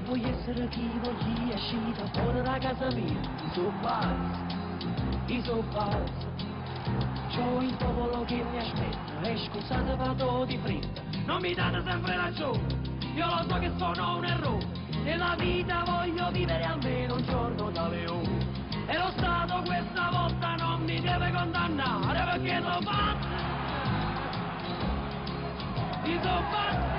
E voglio essere chi voglio uscire fuori da casa mia. I so pazzi. C'ho il popolo che mi aspetta e scusate vado di fretta. Non mi date sempre ragione, io lo so che sono un errore. Nella vita voglio vivere almeno un giorno da leone. E lo Stato questa volta non mi deve condannare perché so pazzi. I so pazzi.